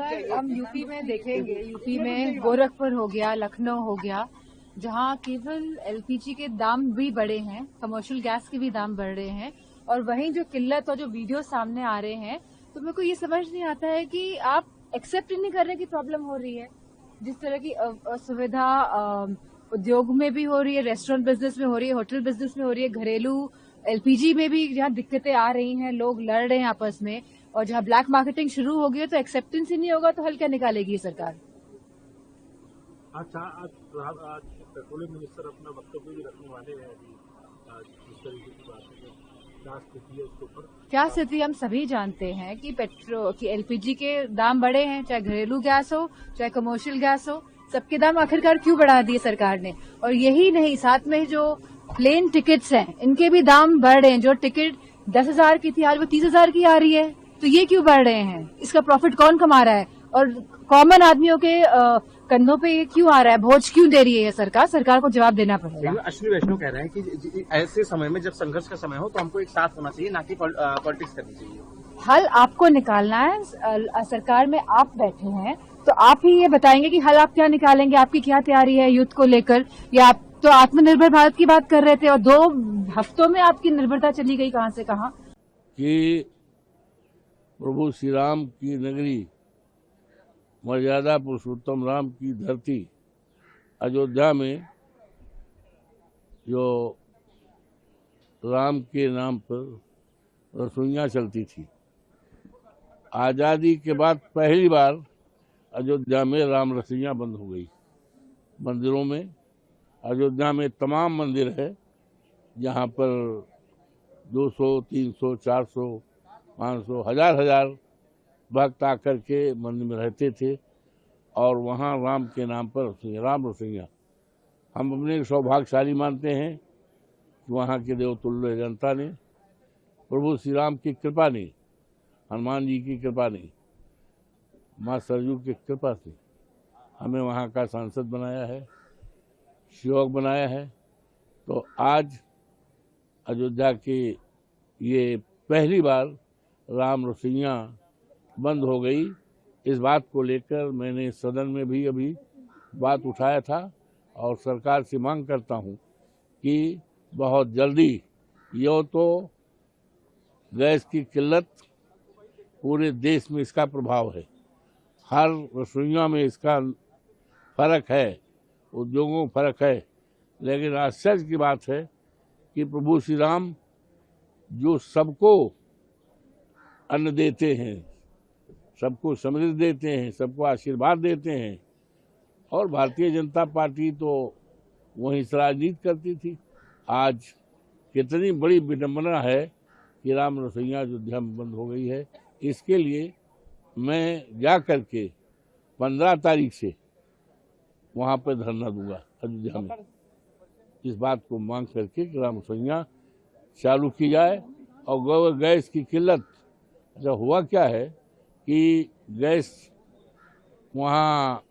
Sir हम UP में देखेंगे, यूपी में गोरखपुर हो गया, लखनऊ हो गया, जहां केवल एलपीजी के दाम भी बढ़े हैं, कमर्शियल गैस के भी दाम बढ़ रहे हैं, और वहीं जो किल्लत और जो वीडियो सामने आ रहे हैं, तो मेरे को ये समझ नहीं आता है कि आप एक्सेप्ट ही नहीं कर रहे कि प्रॉब्लम हो रही है। जिस तरह की असुविधा उद्योग में भी हो रही है, रेस्टोरेंट बिजनेस में हो रही है, होटल बिजनेस में हो रही है, घरेलू एलपीजी में भी जहां दिक्कतें आ रही हैं, लोग लड़ रहे हैं आपस में, और जहां ब्लैक मार्केटिंग शुरू हो गई है, तो एक्सेप्टेंस ही नहीं होगा तो हल क्या निकालेगी ये सरकार। अच्छा, आज पेट्रोलियम मिनिस्टर अपना वक्तव्य भी रखने वाले हैं अभी, जिस तरीके की बात है, क्या स्थिति है उसके ऊपर? क्या स्थिति हम सभी जानते हैं कि एलपीजी के दाम बढ़े हैं, चाहे घरेलू गैस हो चाहे कमर्शियल गैस हो, सबके दाम आखिरकार क्यों बढ़ा दिए सरकार ने। और यही नहीं, साथ में जो प्लेन टिकट्स हैं इनके भी दाम बढ़ रहे हैं। जो टिकट 10,000 की थी आज वो 30,000 की आ रही है, तो ये क्यों बढ़ रहे हैं? इसका प्रॉफिट कौन कमा रहा है और कॉमन आदमियों के कंधों पे ये क्यों आ रहा है? बोझ क्यों दे रही है ये सरकार? सरकार को जवाब देना पड़ेगा। अश्विनी वैष्णव कह रहे हैं कि ऐसे समय में जब संघर्ष का समय हो तो हमको एक साथ होना चाहिए, ना कि पॉलिटिक्स करनी चाहिए। हल आपको निकालना है, सरकार में आप बैठे हैं तो आप ही ये बताएंगे कि हल आप क्या निकालेंगे, आपकी क्या तैयारी है युद्ध को लेकर। या आप तो आत्मनिर्भर भारत की बात कर रहे थे और 2 हफ्तों में आपकी निर्भरता चली गई कहां से कहां। कि प्रभु श्री राम की नगरी, मर्यादा पुरुषोत्तम राम की धरती अयोध्या में जो राम के नाम पर रसोइयाँ चलती थी, आज़ादी के बाद पहली बार अयोध्या में राम रसोइयाँ बंद हो गई। मंदिरों में, अयोध्या में तमाम मंदिर है जहाँ पर 200, 300, 400, 500, हजार भक्त आकर के मंदिर में रहते थे और वहाँ राम के नाम पर राम रसोइयाँ। हम अपने सौभाग्यशाली मानते हैं कि वहाँ के देवतुल्य जनता ने प्रभु श्री राम की कृपा ने, हनुमान जी की कृपा ने, माँ सरयू की कृपा से हमें वहाँ का सांसद बनाया है, सेवक बनाया है। तो आज अयोध्या के ये पहली बार राम रसोइयाँ बंद हो गई। इस बात को लेकर मैंने सदन में भी अभी बात उठाया था और सरकार से मांग करता हूँ कि बहुत जल्दी, यो तो गैस की किल्लत पूरे देश में इसका प्रभाव है, हर रसोइयों में इसका फर्क है, उद्योगों में फर्क है, लेकिन आश्चर्य की बात है कि प्रभु श्री राम जो सबको अन्न देते हैं, सबको समृद्धि देते हैं, सबको आशीर्वाद देते हैं, और भारतीय जनता पार्टी तो वहीं से राजनीति करती थी। आज कितनी बड़ी विडंबना है कि राम रसोइयाँ अयोध्या में बंद हो गई है। इसके लिए मैं जा कर के 15 तारीख से वहाँ पर धरना दूंगा अयोध्या में, इस बात को मांग करके कि राम रसोइयाँ चालू की जाए। और गैस की किल्लत, जब हुआ क्या है कि गैस वहाँ,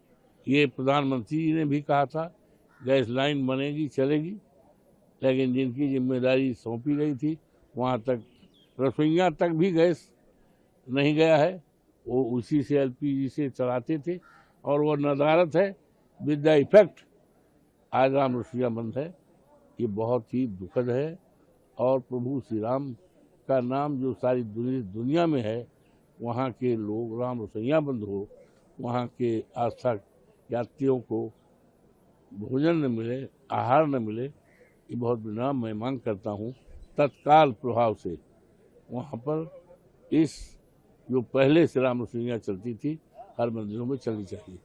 ये प्रधानमंत्री जी ने भी कहा था गैस लाइन बनेगी चलेगी, लेकिन जिनकी जिम्मेदारी सौंपी गई थी वहाँ तक रसोइयाँ तक भी गैस नहीं गया है, वो उसी से एलपीजी से चलाते थे और वो नदारत है। विद द इफेक्ट आज राम रसोइयाँ बंद है। ये बहुत ही दुखद है और प्रभु श्री राम का नाम जो सारी दुनिया में है, वहाँ के लोग राम रसोइयाँ बंद हो, वहाँ के आस्था यात्रियों को भोजन न मिले, आहार न मिले, ये बहुत विनम्र मैं मांग करता हूँ तत्काल प्रभाव से वहाँ पर इस जो पहले से राम रसोइयाँ चलती थी हर मंदिरों में चलनी चाहिए।